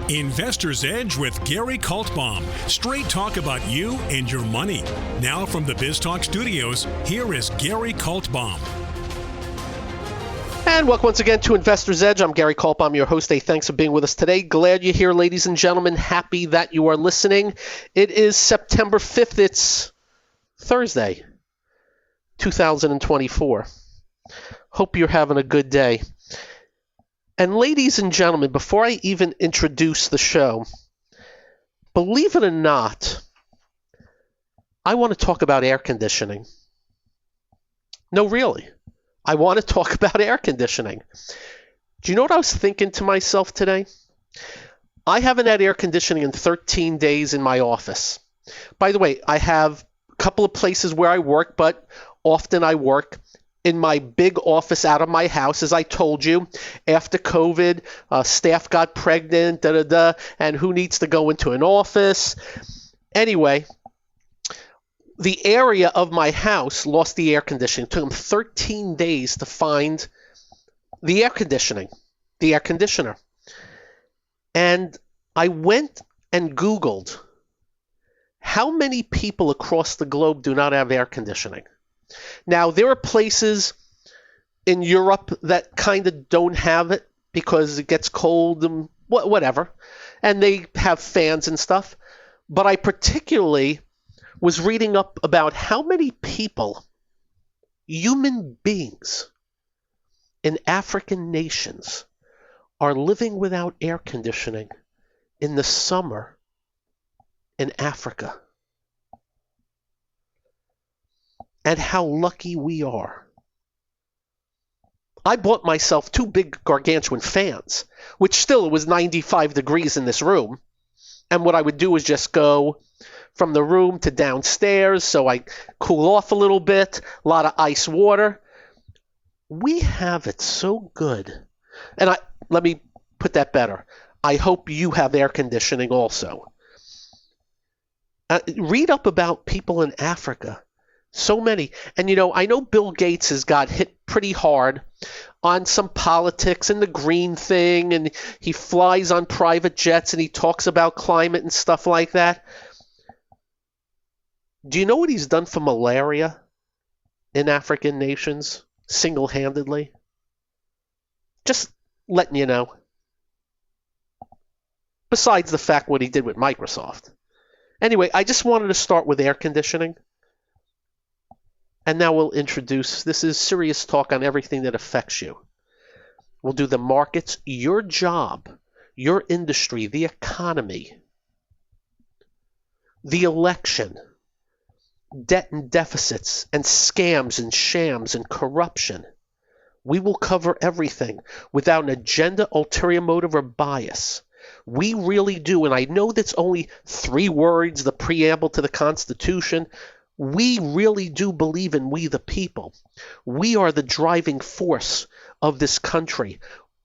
Investor's Edge with Gary Kaltbaum. Straight talk about you and your money. Now from the BizTalk studios, here is Gary Kaltbaum. And welcome once again to Investor's Edge. I'm Gary Kaltbaum, your host. Hey, thanks for being with us today. Glad you're here, ladies and gentlemen. Happy that you are listening. It is September 5th. It's Thursday, 2024. Hope you're having a good day. And ladies and gentlemen, before I even introduce the show, believe it or not, I want to talk about air conditioning. No, really. I want to talk about air conditioning. Do you know what I was thinking to myself today? I haven't had air conditioning in 13 days in my office. By the way, I have a couple of places where I work, but often I work in my big office out of my house. As I told you, after COVID, staff got pregnant, and who needs to go into an office? Anyway, the area of my house lost the air conditioning. It took them 13 days to find the air conditioner. And I went and Googled how many people across the globe do not have air conditioning. Now, there are places in Europe that kind of don't have it because it gets cold and whatever, and they have fans and stuff. But I particularly was reading up about how many people, human beings in African nations, are living without air conditioning in the summer in Africa. And how lucky we are. I bought myself 2 big gargantuan fans, which still it was 95 degrees in this room. And what I would do is just go from the room to downstairs so I cool off a little bit, a lot of ice water. We have it so good. And let me put that better. I hope you have air conditioning also. Read up about people in Africa. So many. And, I know Bill Gates has got hit pretty hard on some politics and the green thing, and he flies on private jets and he talks about climate and stuff like that. Do you know what he's done for malaria in African nations single-handedly? Just letting you know. Besides the fact what he did with Microsoft. Anyway, I just wanted to start with air conditioning. And now we'll introduce, this is serious talk on everything that affects you. We'll do the markets, your job, your industry, the economy, the election, debt and deficits, and scams and shams and corruption. We will cover everything without an agenda, ulterior motive, or bias. We really do, and I know that's only 3 words, the preamble to the Constitution. We really do believe in we the people. We are the driving force of this country,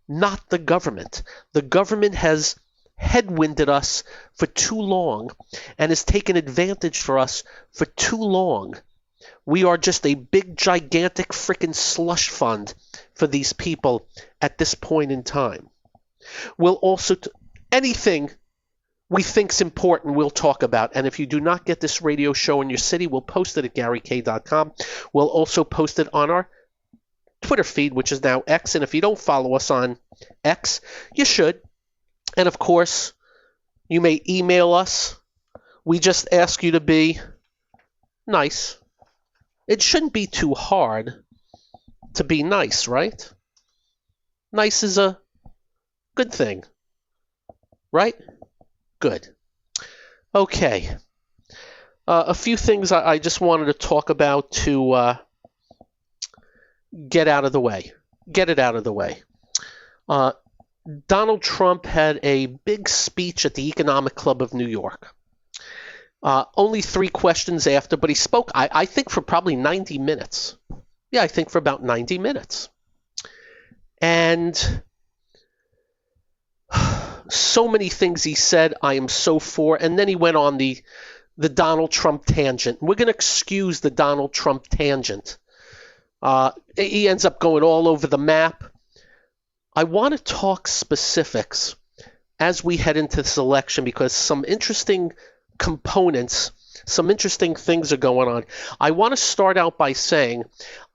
not the government. The government has headwinded us for too long and has taken advantage for us for too long. We are just a big, gigantic freaking slush fund for these people at this point in time. We'll also, anything we think's important, we'll talk about. And if you do not get this radio show in your city, we'll post it at GaryK.com. We'll also post it on our Twitter feed, which is now X. And if you don't follow us on X, you should. And of course, you may email us. We just ask you to be nice. It shouldn't be too hard to be nice, right? Nice is a good thing, right? Good. Okay. A few things I just wanted to talk about to get out of the way. Get it out of the way. Donald Trump had a big speech at the Economic Club of New York. Only 3 questions after, but he spoke, I think, for probably 90 minutes. Yeah, I think for about 90 minutes. And so many things he said I am so for, and then he went on the Donald Trump tangent. We're going to excuse the Donald Trump tangent. He ends up going all over the map. I want to talk specifics as we head into this election, because some interesting components, some interesting things are going on. I want to start out by saying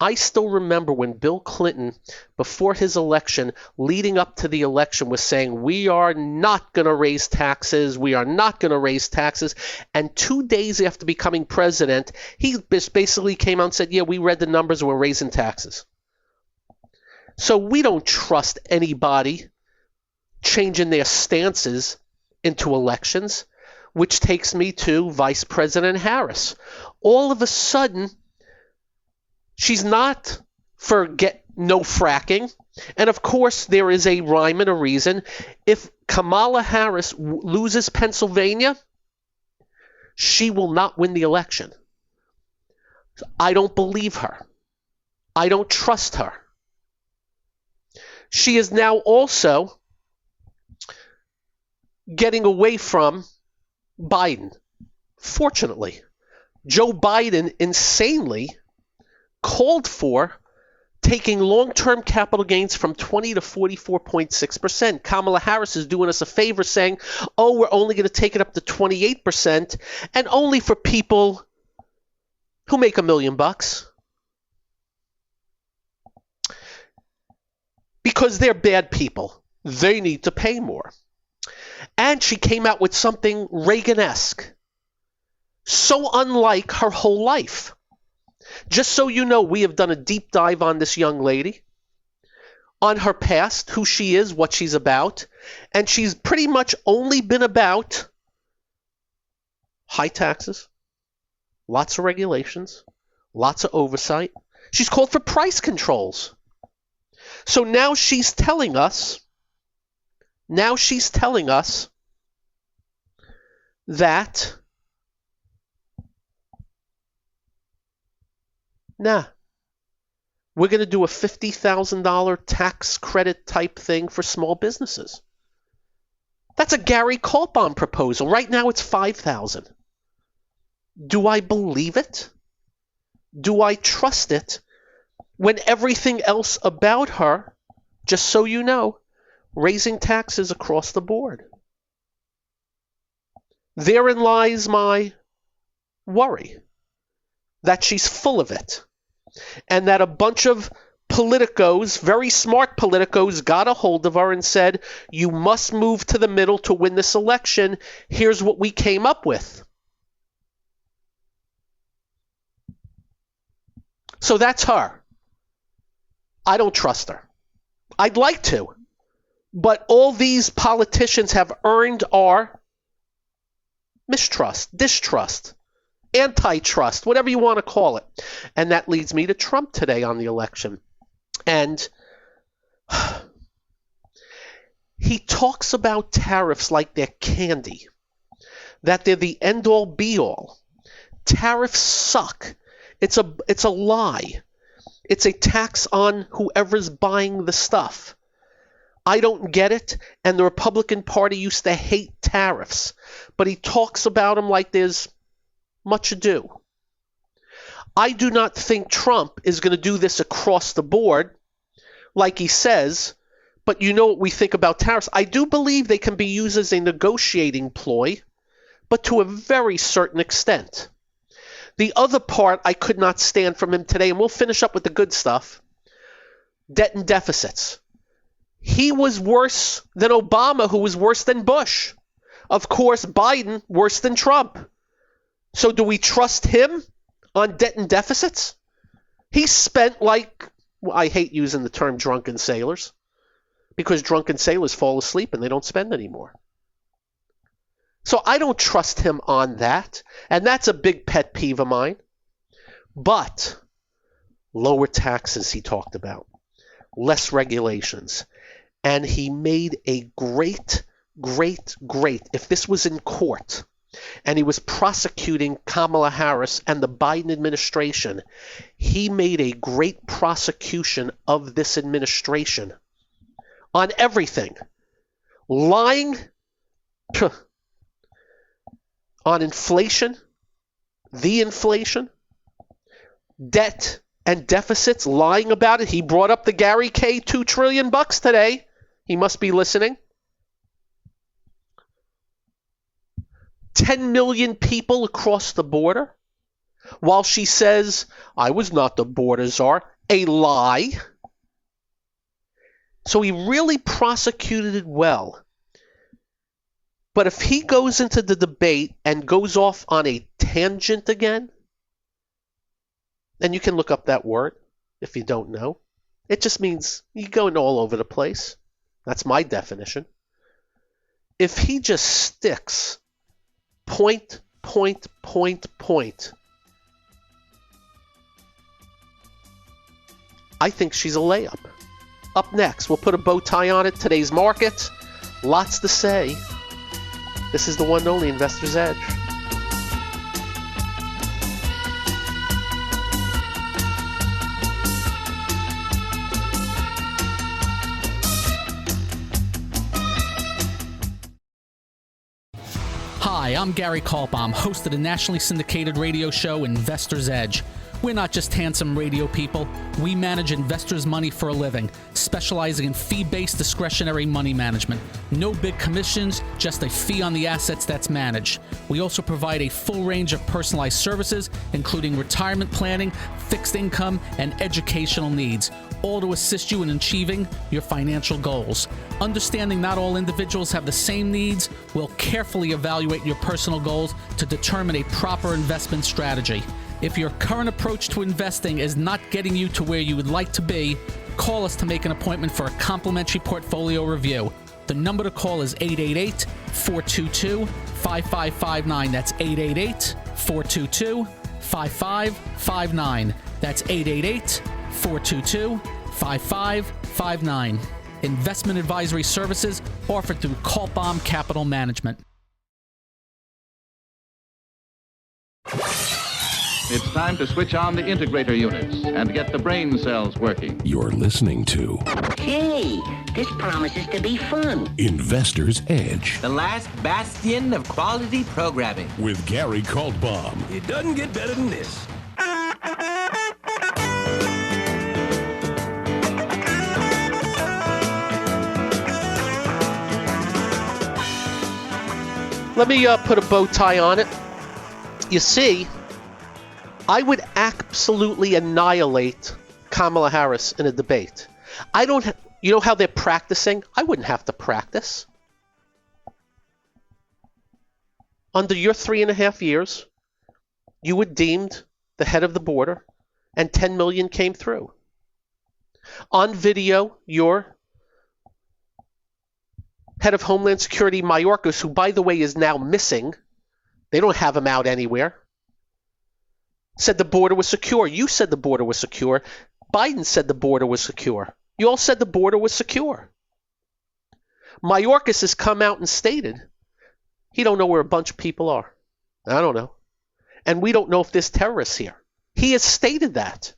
I still remember when Bill Clinton, before his election, leading up to the election, was saying, we are not going to raise taxes. We are not going to raise taxes. And 2 days after becoming president, he basically came out and said, yeah, we read the numbers. We're raising taxes. So we don't trust anybody changing their stances into elections, which takes me to Vice President Harris. All of a sudden, she's not for no fracking. And of course, there is a rhyme and a reason. If Kamala Harris loses Pennsylvania, she will not win the election. I don't believe her. I don't trust her. She is now also getting away from Biden. Fortunately, Joe Biden insanely called for taking long-term capital gains from 20 to 44.6%. Kamala Harris is doing us a favor saying, oh, we're only going to take it up to 28% and only for people who make $1 million. Because they're bad people. They need to pay more. And she came out with something Reagan-esque, so unlike her whole life. Just so you know, we have done a deep dive on this young lady, on her past, who she is, what she's about, and she's pretty much only been about high taxes, lots of regulations, lots of oversight. She's called for price controls. So now she's telling us that, we're going to do a $50,000 tax credit type thing for small businesses. That's a Gary Kaltbaum proposal. Right now it's $5,000. Do I believe it? Do I trust it? When everything else about her, just so you know, raising taxes across the board. Therein lies my worry, that she's full of it, and that a bunch of politicos, very smart politicos, got a hold of her and said, you must move to the middle to win this election. Here's what we came up with. So that's her. I don't trust her. I'd like to. But all these politicians have earned our mistrust, distrust, antitrust, whatever you want to call it. And that leads me to Trump today on the election. And he talks about tariffs like they're candy, that they're the end-all be-all. Tariffs suck. It's a lie. It's a tax on whoever's buying the stuff. I don't get it, and the Republican Party used to hate tariffs, but he talks about them like there's much ado. I do not think Trump is going to do this across the board, like he says, but you know what we think about tariffs. I do believe they can be used as a negotiating ploy, but to a very certain extent. The other part I could not stand from him today, and we'll finish up with the good stuff, debt and deficits. He was worse than Obama, who was worse than Bush. Of course, Biden, worse than Trump. So do we trust him on debt and deficits? He spent like, I hate using the term drunken sailors, because drunken sailors fall asleep and they don't spend anymore. So I don't trust him on that, and that's a big pet peeve of mine. But lower taxes he talked about, less regulations. And he made a great, if this was in court, and he was prosecuting Kamala Harris and the Biden administration, he made a great prosecution of this administration on everything. Lying on inflation, the inflation, debt and deficits, lying about it. He brought up the Gary K. $2 trillion today. He must be listening. 10 million people across the border, while she says, I was not the border czar, a lie. So he really prosecuted it well. But if he goes into the debate and goes off on a tangent again, and you can look up that word if you don't know, it just means you're going all over the place. That's my definition. If he just sticks point, I think she's a layup. Up next, we'll put a bow tie on it. Today's market, lots to say. This is the one and only Investor's Edge. Hi, I'm Gary Kaltbaum, host of the nationally syndicated radio show Investor's Edge. We're not just handsome radio people. We manage investors' money for a living, specializing in fee-based discretionary money management. No big commissions, just a fee on the assets that's managed. We also provide a full range of personalized services, including retirement planning, fixed income, and educational needs, all to assist you in achieving your financial goals. Understanding not all individuals have the same needs, we'll carefully evaluate your personal goals to determine a proper investment strategy. If your current approach to investing is not getting you to where you would like to be, call us to make an appointment for a complimentary portfolio review. The number to call is 888-422-5559. That's 888-422-5559. That's 888-422-5559. Investment advisory services offered through Kaltbaum Capital Management. It's time to switch on the integrator units and get the brain cells working. You're listening to Hey, this promises to be fun. Investor's Edge The last bastion of quality programming. with Gary Kaltbaum. It doesn't get better than this. Let me put a bow tie on it. You see, I would absolutely annihilate Kamala Harris in a debate. You know how they're practicing? I wouldn't have to practice. Under your 3.5 years, you were deemed the head of the border, and 10 million came through. On video, your head of Homeland Security, Mayorkas, who, by the way, is now missing. They don't have him out anywhere. Said the border was secure. You said the border was secure. Biden said the border was secure. You all said the border was secure. Mayorkas has come out and stated he don't know where a bunch of people are. I don't know. And we don't know if there's terrorists here. He has stated that.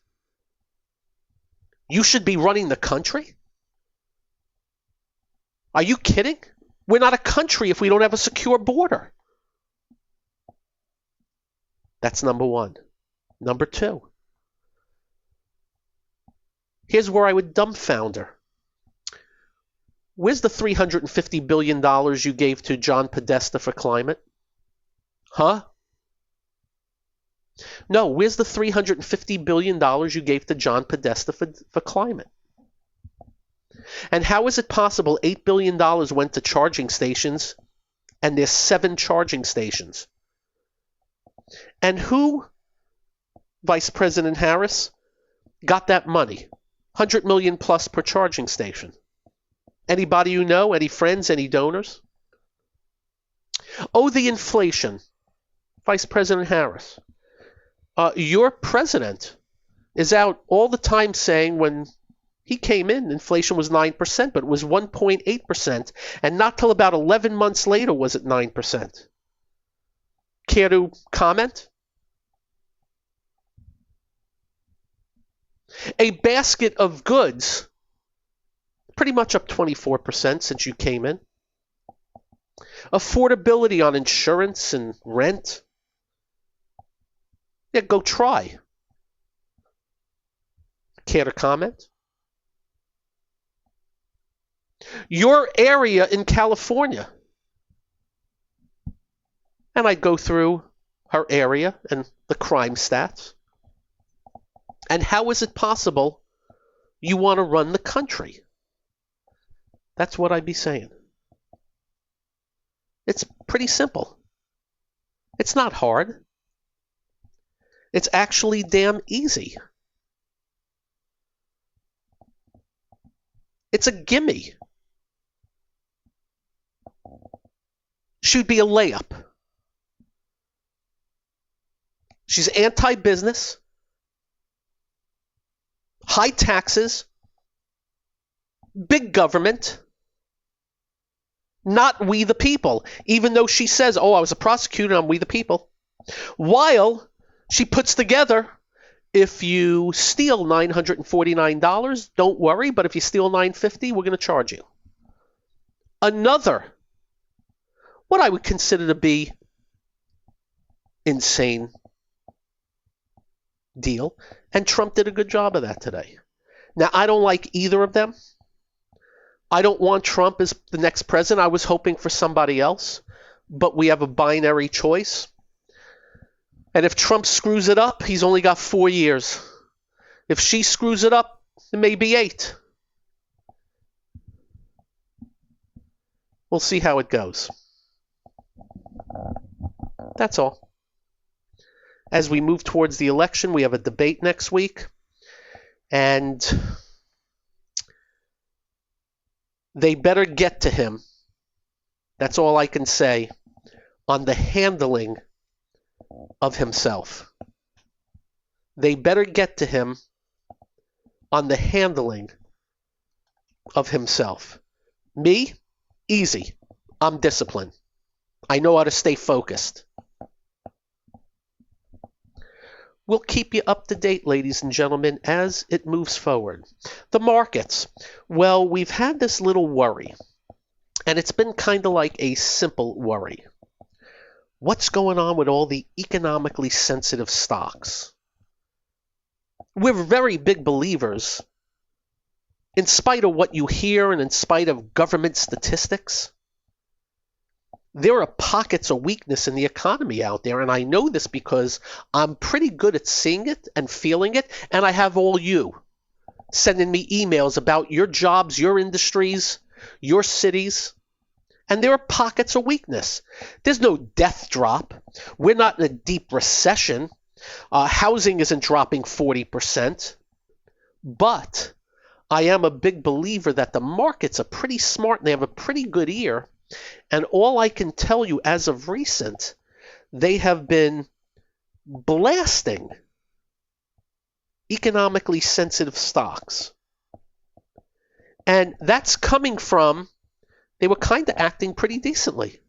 You should be running the country? Are you kidding? We're not a country if we don't have a secure border. That's number one. Number two. Here's where I would dumbfound her. Where's the $350 billion you gave to John Podesta for climate? Huh? No, where's the $350 billion you gave to John Podesta for climate? And how is it possible $8 billion went to charging stations and there's 7 charging stations? And who, Vice President Harris, got that money? 100 million plus per charging station. Anybody you know? Any friends? Any donors? Oh, the inflation. Vice President Harris. Your president is out all the time saying when he came in, inflation was 9%, but it was 1.8%. And not till about 11 months later was it 9%. Care to comment? A basket of goods, pretty much up 24% since you came in. Affordability on insurance and rent. Yeah, go try. Care to comment? Your area in California. And I'd go through her area and the crime stats. And how is it possible you want to run the country? That's what I'd be saying. It's pretty simple. It's not hard. It's actually damn easy. It's a gimme. Should be a layup. She's anti-business, high taxes, big government, not we the people, even though she says, oh, I was a prosecutor, I'm we the people. While she puts together, if you steal $949, don't worry, but if you steal $950, we're going to charge you. Another, what I would consider to be insane deal, and Trump did a good job of that today. Now, I don't like either of them. I don't want Trump as the next president. I was hoping for somebody else, but we have a binary choice. And if Trump screws it up, he's only got 4 years. If she screws it up, it may be 8. We'll see how it goes. That's all. As we move towards the election, we have a debate next week. And they better get to him. That's all I can say on the handling of himself. They better get to him on the handling of himself. Me, easy. I'm disciplined. I know how to stay focused. We'll keep you up to date, ladies and gentlemen, as it moves forward. The markets. Well, we've had this little worry, and it's been kind of like a simple worry. What's going on with all the economically sensitive stocks? We're very big believers, in spite of what you hear and in spite of government statistics. There are pockets of weakness in the economy out there, and I know this because I'm pretty good at seeing it and feeling it, and I have all you sending me emails about your jobs, your industries, your cities, and there are pockets of weakness. There's no death drop. We're not in a deep recession. Housing isn't dropping 40%, but I am a big believer that the markets are pretty smart and they have a pretty good ear. And all I can tell you as of recent, they have been blasting economically sensitive stocks. And that's coming from, they were kind of acting pretty decently.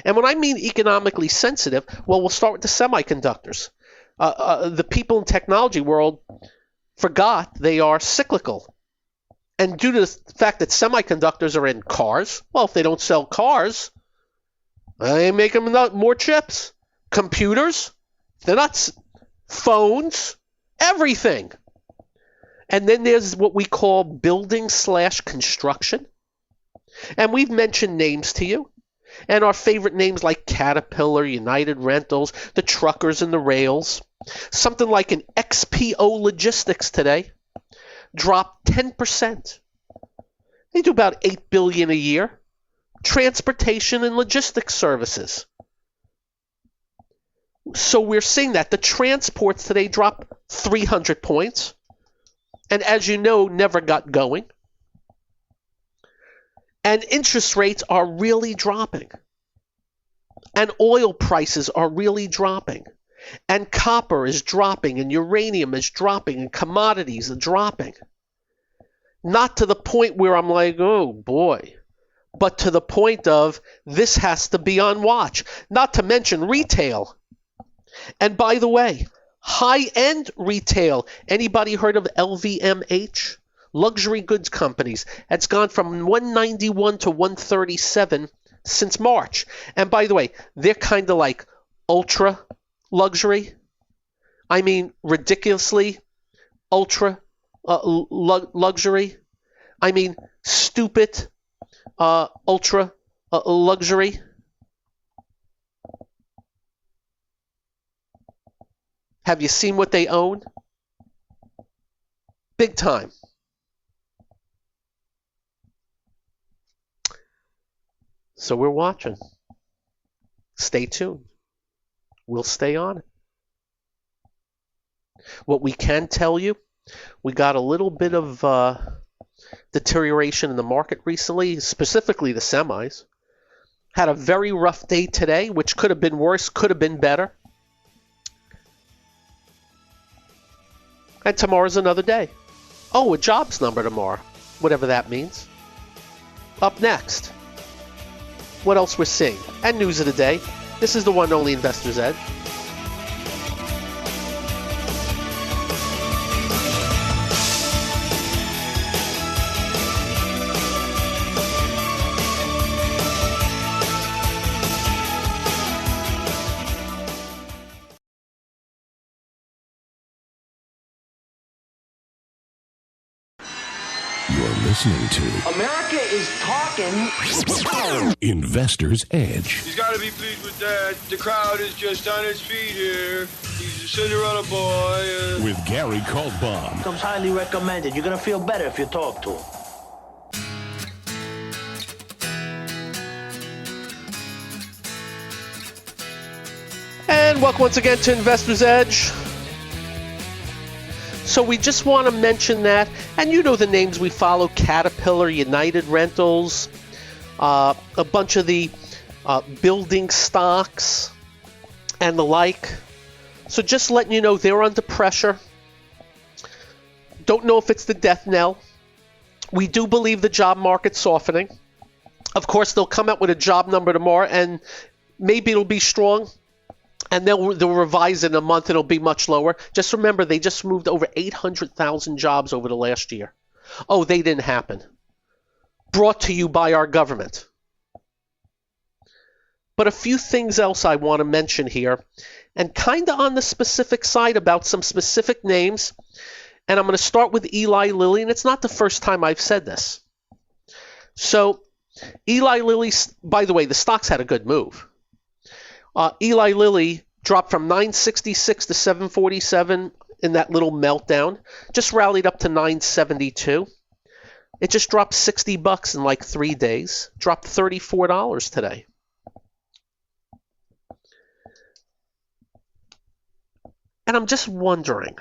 And when I mean economically sensitive, well, we'll start with the semiconductors. The people in technology world forgot they are cyclical. And due to the fact that semiconductors are in cars, well, if they don't sell cars, they make them more chips. Computers, they're not phones, everything. And then there's what we call building/construction. And we've mentioned names to you. And our favorite names like Caterpillar, United Rentals, the truckers and the rails. Something like an XPO Logistics today dropped 10%. They do about $8 billion a year. Transportation and logistics services. So we're seeing that. The transports today dropped 300 points. And as you know, never got going. And interest rates are really dropping. And oil prices are really dropping. And copper is dropping, and uranium is dropping, and commodities are dropping. Not to the point where I'm like, oh boy, but to the point of this has to be on watch. Not to mention retail. And by the way, high-end retail. Anybody heard of LVMH? Luxury goods companies. It's gone from 191 to 137 since March. And by the way, they're kind of like ultra luxury. I mean, ridiculously ultra luxury. I mean, stupid ultra luxury. Have you seen what they own? Big time. So we're watching. Stay tuned. We'll stay on it. What we can tell you, we got a little bit of deterioration in the market recently, specifically the semis. Had a very rough day today, which could have been worse, could have been better. And tomorrow's another day. Oh, a jobs number tomorrow, whatever that means. Up next, what else we're seeing? And news of the day. This is the one and only Investor's Edge. Listening to America is talking. Investor's Edge. He's got to be pleased with that. The crowd is just on its feet here. He's a Cinderella boy. With Gary Kaltbaum. Comes highly recommended. You're going to feel better if you talk to him. And welcome once again to Investor's Edge. So we just want to mention that, and you know the names we follow: Caterpillar, United Rentals, a bunch of the building stocks, and the like. So just letting you know they're under pressure. Don't know if it's the death knell. We do believe the job market's softening. Of course, they'll come out with a job number tomorrow, and maybe it'll be strong. And they'll revise it in a month, and it'll be much lower. Just remember, they just moved over 800,000 jobs over the last year. Oh, they didn't happen. Brought to you by our government. But a few things else I want to mention here, and kind of on the specific side about some specific names. And I'm going to start with Eli Lilly, and it's not the first time I've said this. So, Eli Lilly, by the way, the stocks had a good move. Eli Lilly dropped from 966 to 747 in that little meltdown. Just rallied up to 972. It just dropped $60 in like 3 days. Dropped $34 today. And I'm just wondering,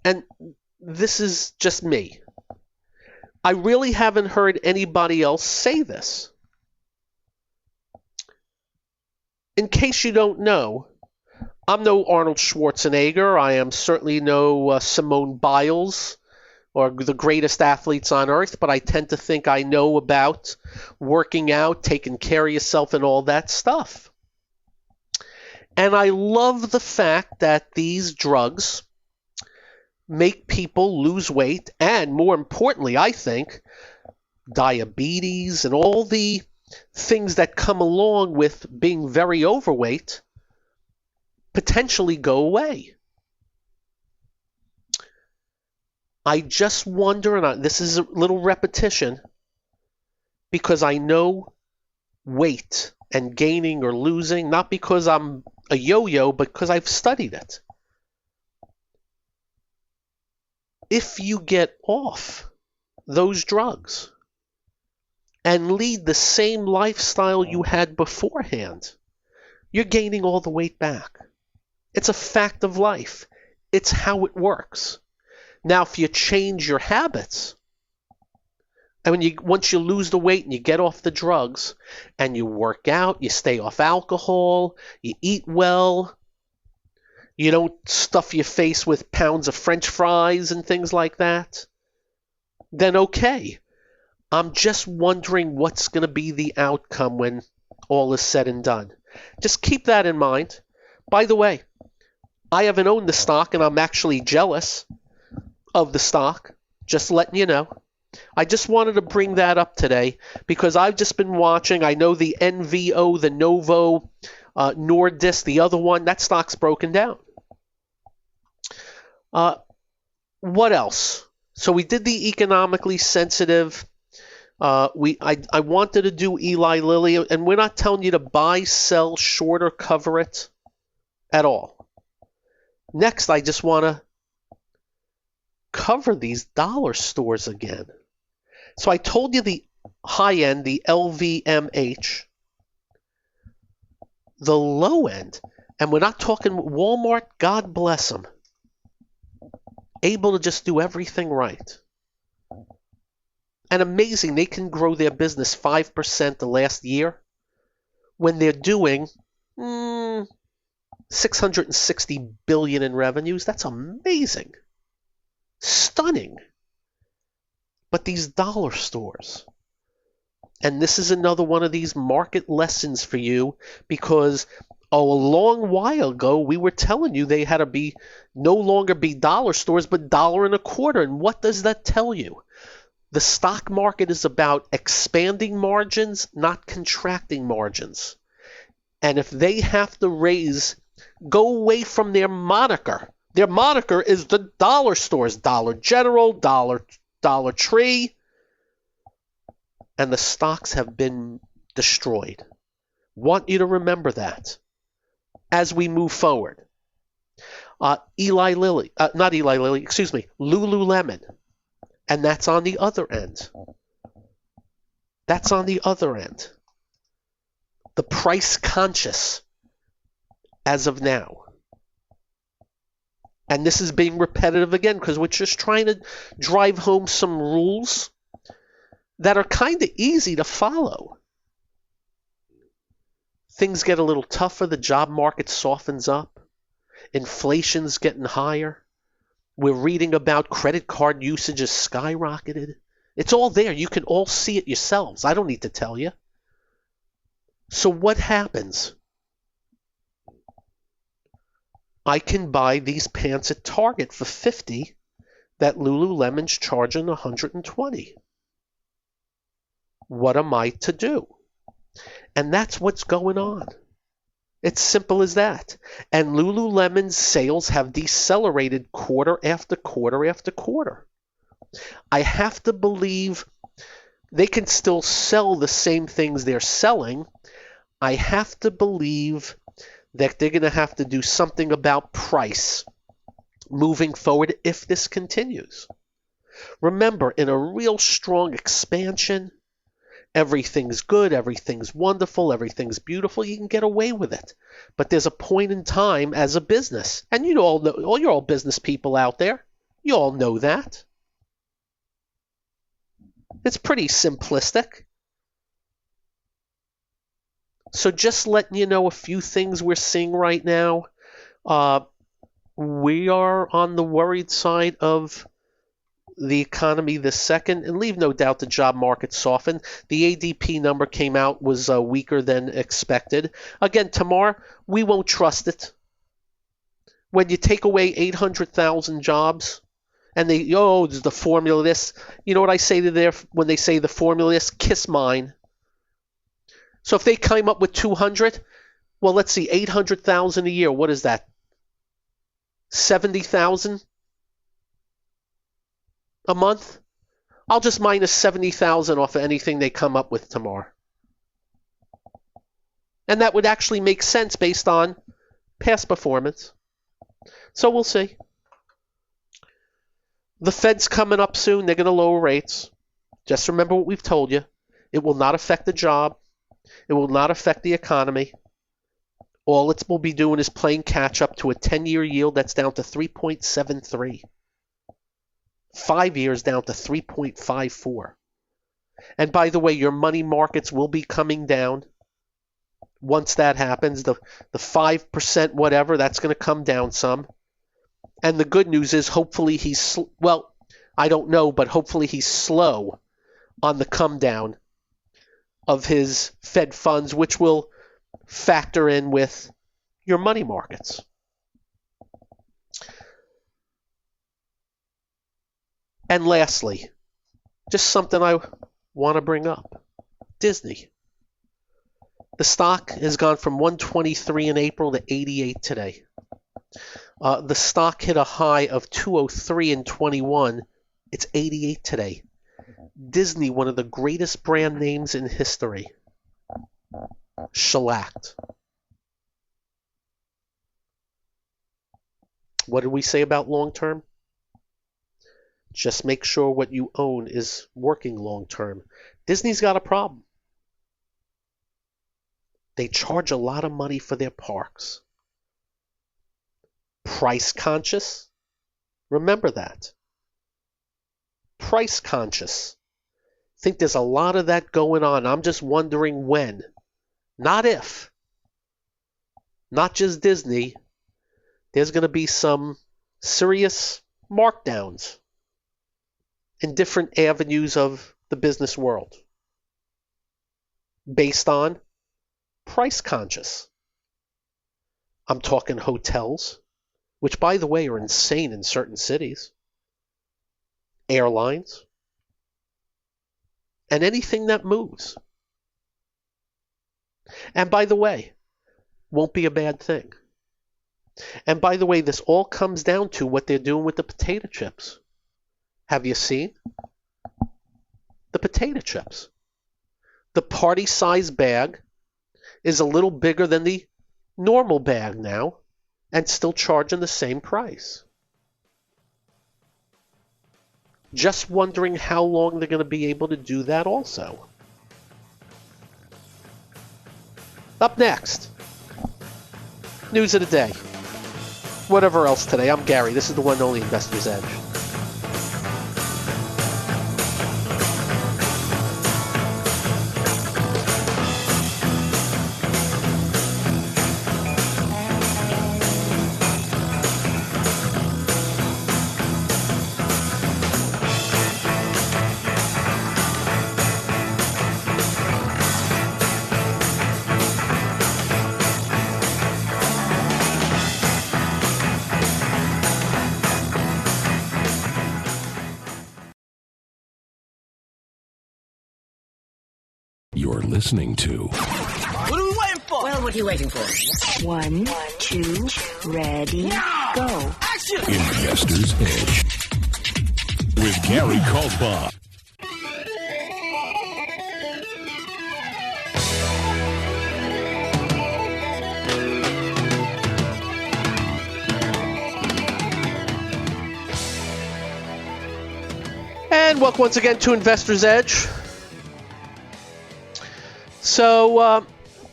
and this is just me, I really haven't heard anybody else say this. In case you don't know, I'm no Arnold Schwarzenegger. I am certainly no Simone Biles or the greatest athletes on earth, but I tend to think I know about working out, taking care of yourself, and all that stuff. And I love the fact that these drugs make people lose weight, and more importantly, I think, diabetes and all the things that come along with being very overweight potentially go away. I just wonder, and this is a little repetition, because I know weight and gaining or losing, not because I'm a yo-yo, but because I've studied it. If you get off those drugs and lead the same lifestyle you had beforehand, you're gaining all the weight back. It's a fact of life. It's how it works. Now, if you change your habits, and once you lose the weight and you get off the drugs, and you work out, you stay off alcohol, you eat well, you don't stuff your face with pounds of French fries and things like that, then okay. I'm just wondering what's going to be the outcome when all is said and done. Just keep that in mind. By the way, I haven't owned the stock, and I'm actually jealous of the stock. Just letting you know. I just wanted to bring that up today because I've just been watching. I know the NVO, the Novo Nordisk, the other one, that stock's broken down. What else? So we did the economically sensitive. I wanted to do Eli Lilly, and we're not telling you to buy, sell, short, or cover it at all. Next, I just want to cover these dollar stores again. So I told you the high end, the LVMH, the low end, and we're not talking Walmart, God bless them, able to just do everything right. And amazing, they can grow their business 5% the last year when they're doing $660 billion in revenues. That's amazing. Stunning. But these dollar stores, and this is another one of these market lessons for you, because a long while ago we were telling you they had to be no longer be dollar stores but $1.25. And what does that tell you? The stock market is about expanding margins, not contracting margins. And if they have to go away from their moniker. Their moniker is the dollar stores, Dollar General, Dollar Tree, and the stocks have been destroyed. Want you to remember that as we move forward. Lululemon, and that's on the other end. That's on the other end. The price conscious as of now. And this is being repetitive again because we're just trying to drive home some rules that are kind of easy to follow. Things get a little tougher. The job market softens up. Inflation's getting higher. We're reading about credit card usage has skyrocketed. It's all there. You can all see it yourselves. I don't need to tell you. So what happens? I can buy these pants at Target for $50 that Lululemon's charging $120. What am I to do? And that's what's going on. It's simple as that. And Lululemon's sales have decelerated quarter after quarter after quarter. I have to believe they can still sell the same things they're selling. I have to believe that they're going to have to do something about price moving forward if this continues. Remember, in a real strong expansion, everything's good, everything's wonderful, everything's beautiful. You can get away with it. But there's a point in time as a business, and you all know, you're all business people out there. You all know that. It's pretty simplistic. So just letting you know a few things we're seeing right now. We are on the worried side of the economy this second, and leave no doubt the job market softened. The ADP number came out, was weaker than expected. Again, tomorrow, we won't trust it. When you take away 800,000 jobs, and there's the formula this. You know what I say to them when they say the formula this? Kiss mine. So if they came up with 200, well, let's see, 800,000 a year. What is that? 70,000 a month? I'll just minus 70,000 off of anything they come up with tomorrow. And that would actually make sense based on past performance. So we'll see. The Fed's coming up soon. They're going to lower rates. Just remember what we've told you. It will not affect the job. It will not affect the economy. All it will be doing is playing catch up to a 10-year yield that's down to 3.73. 5 years down to 3.54. And by the way, your money markets will be coming down. Once that happens, the 5% whatever, that's going to come down some. And the good news is hopefully I don't know, but hopefully he's slow on the come down of his Fed funds, which will factor in with your money markets. And lastly, just something I want to bring up. Disney. The stock has gone from 123 in April to 88 today. The stock hit a high of 203 in 21. It's 88 today. Disney, one of the greatest brand names in history, shellacked. What did we say about long term? Just make sure what you own is working long term. Disney's got a problem. They charge a lot of money for their parks. Price conscious? Remember that. Price conscious. Think there's a lot of that going on. I'm just wondering when. Not if. Not just Disney. There's going to be some serious markdowns in different avenues of the business world based on price conscious. I'm talking hotels, which, by the way, are insane in certain cities, airlines, and anything that moves. And by the way, won't be a bad thing. And by the way, this all comes down to what they're doing with the potato chips. Have you seen the potato chips? The party size bag is a little bigger than the normal bag now and still charging the same price. Just wondering how long they're going to be able to do that also. Up next, news of the day. Whatever else today, I'm Gary. This is the one and only Investor's Edge. You're listening to What are we waiting for? Well, what are you waiting for? 1, 2, ready, go. Action! Investor's Edge with Gary Kaltbaum. And welcome once again to Investor's Edge. So,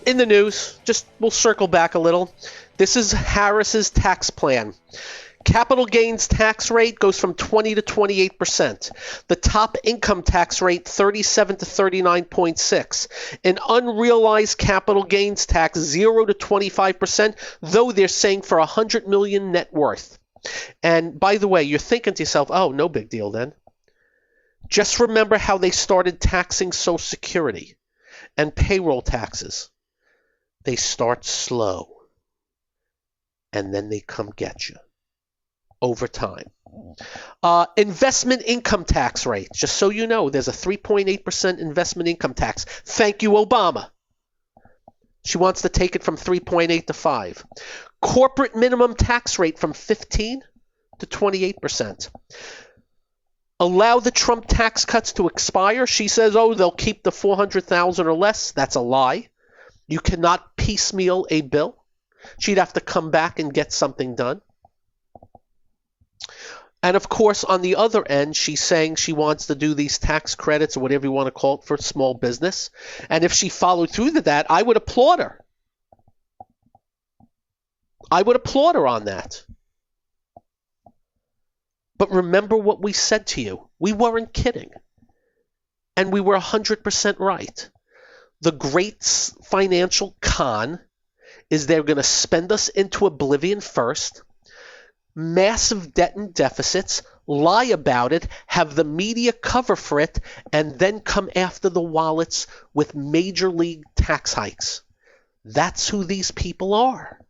in the news, we'll circle back a little. This is Harris's tax plan. Capital gains tax rate goes from 20 to 28%. The top income tax rate 37 to 39.6. An unrealized capital gains tax 0 to 25%, though they're saying for $100 million net worth. And by the way, you're thinking to yourself, oh, no big deal then. Just remember how they started taxing Social Security and payroll taxes. They start slow, and then they come get you over time. Investment income tax rate. Just so you know, there's a 3.8% investment income tax. Thank you, Obama. She wants to take it from 3.8 to 5. Corporate minimum tax rate from 15 to 28%. Allow the Trump tax cuts to expire. She says, oh, they'll keep the $400,000 or less. That's a lie. You cannot piecemeal a bill. She'd have to come back and get something done. And of course, on the other end, she's saying she wants to do these tax credits or whatever you want to call it for small business. And if she followed through to that, I would applaud her. I would applaud her on that. But remember what we said to you. We weren't kidding. And we were 100% right. The great financial con is they're going to spend us into oblivion first, massive debt and deficits, lie about it, have the media cover for it, and then come after the wallets with major league tax hikes. That's who these people are.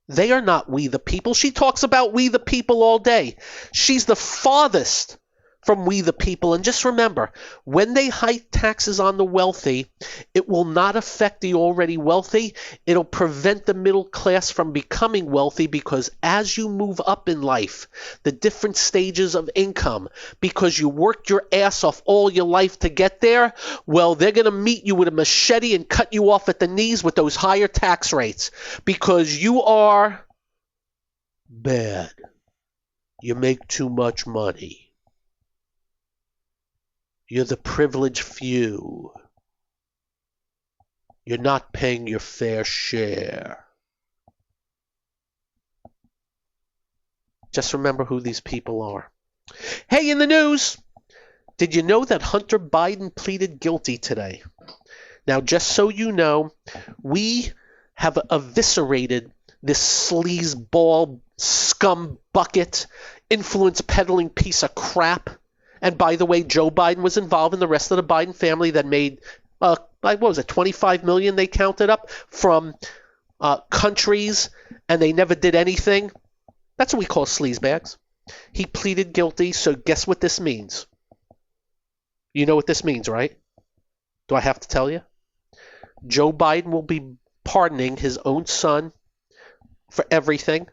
They are not we the people. She talks about we the people all day. She's the farthest from we the people. And just remember, when they hike taxes on the wealthy, it will not affect the already wealthy. It'll prevent the middle class from becoming wealthy, because as you move up in life, the different stages of income, because you worked your ass off all your life to get there, well, they're going to meet you with a machete and cut you off at the knees with those higher tax rates, because you are Bad. You make too much money. You're the privileged few. You're not paying your fair share. Just remember who these people are. Hey, in the news, did you know that Hunter Biden pleaded guilty today? Now, just so you know, we have eviscerated this sleazeball, scum bucket, influence peddling piece of crap. And by the way, Joe Biden was involved in the rest of the Biden family that made, what was it, $25 million they counted up from countries, and they never did anything. That's what we call sleazebags. He pleaded guilty, so guess what this means? You know what this means, right? Do I have to tell you? Joe Biden will be pardoning his own son for everything.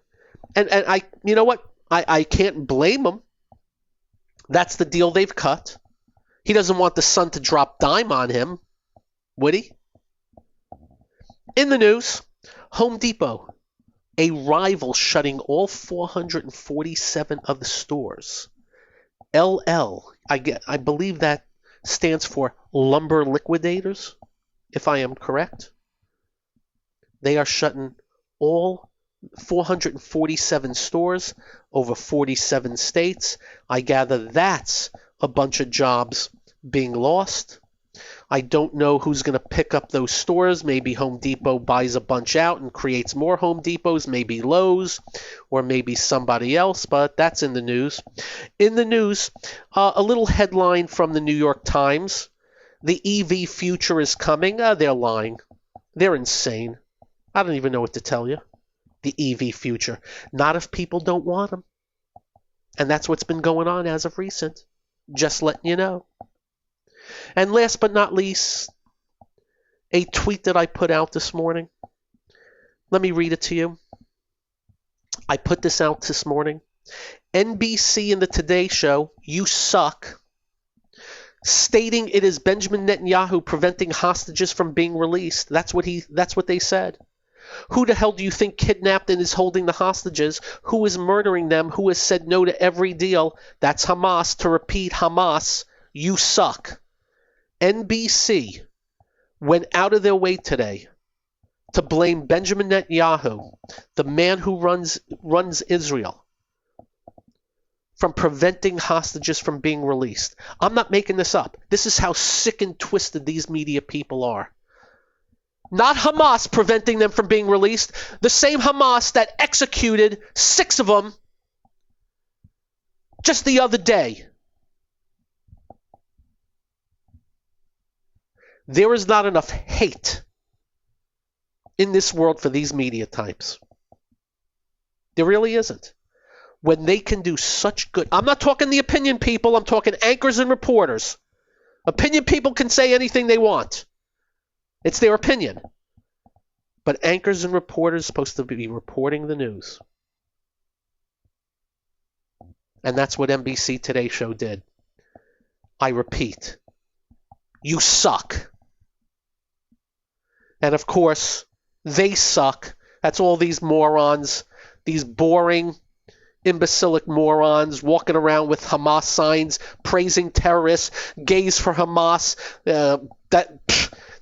And I, you know what? I can't blame him. That's the deal they've cut. He doesn't want the son to drop dime on him, would he? In the news, Home Depot, a rival shutting all 447 of the stores. LL, I believe that stands for Lumber Liquidators, if I am correct. They are shutting all 447 stores over 47 states. I gather that's a bunch of jobs being lost. I don't know who's going to pick up those stores. Maybe Home Depot buys a bunch out and creates more Home Depots, maybe Lowe's, or maybe somebody else, but that's in the news. In the news, a little headline from the New York Times. The EV future is coming. They're lying. They're insane. I don't even know what to tell you. The EV future. Not if people don't want them. And that's what's been going on as of recent. Just letting you know. And last but not least, a tweet that I put out this morning. Let me read it to you. I put this out this morning. NBC and the Today Show, you suck. Stating it is Benjamin Netanyahu preventing hostages from being released. That's what they said. Who the hell do you think kidnapped and is holding the hostages? Who is murdering them? Who has said no to every deal? That's Hamas. To repeat, Hamas, you suck. NBC went out of their way today to blame Benjamin Netanyahu, the man who runs Israel, from preventing hostages from being released. I'm not making this up. This is how sick and twisted these media people are. Not Hamas preventing them from being released. The same Hamas that executed 6 of them just the other day. There is not enough hate in this world for these media types. There really isn't. When they can do such good... I'm not talking the opinion people. I'm talking anchors and reporters. Opinion people can say anything they want. It's their opinion. But anchors and reporters are supposed to be reporting the news. And that's what NBC Today Show did. I repeat, you suck. And of course, they suck. That's all these morons, these boring, imbecilic morons walking around with Hamas signs, praising terrorists, gays for Hamas.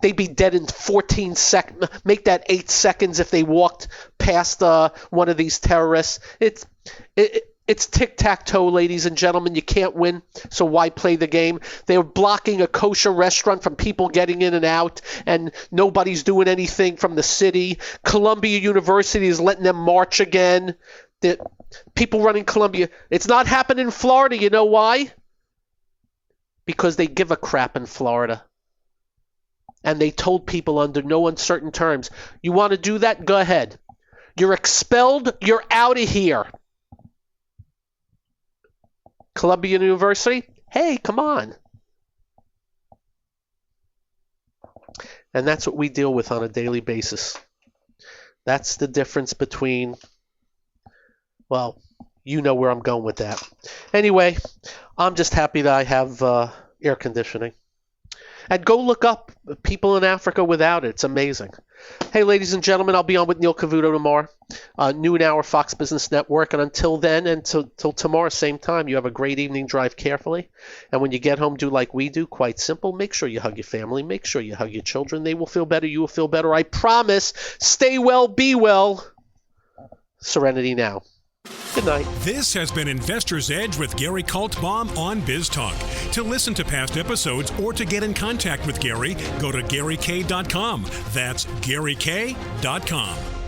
They'd be dead in 14 seconds. Make that 8 seconds if they walked past one of these terrorists. It's tic-tac-toe, ladies and gentlemen. You can't win, so why play the game? They're blocking a kosher restaurant from people getting in and out, and nobody's doing anything from the city. Columbia University is letting them march again. The people running Columbia. It's not happening in Florida. You know why? Because they give a crap in Florida. And they told people under no uncertain terms, you want to do that? Go ahead. You're expelled. You're out of here. Columbia University? Hey, come on. And that's what we deal with on a daily basis. That's the difference between, well, you know where I'm going with that. Anyway, I'm just happy that I have air conditioning. And go look up people in Africa without it. It's amazing. Hey, ladies and gentlemen, I'll be on with Neil Cavuto tomorrow, noon hour, Fox Business Network. And until then, and till tomorrow, same time, you have a great evening. Drive carefully. And when you get home, do like we do. Quite simple. Make sure you hug your family. Make sure you hug your children. They will feel better. You will feel better. I promise. Stay well. Be well. Serenity now. Good night. This has been Investor's Edge with Gary Kaltbaum on BizTalk. To listen to past episodes or to get in contact with Gary, go to GaryK.com. That's GaryK.com.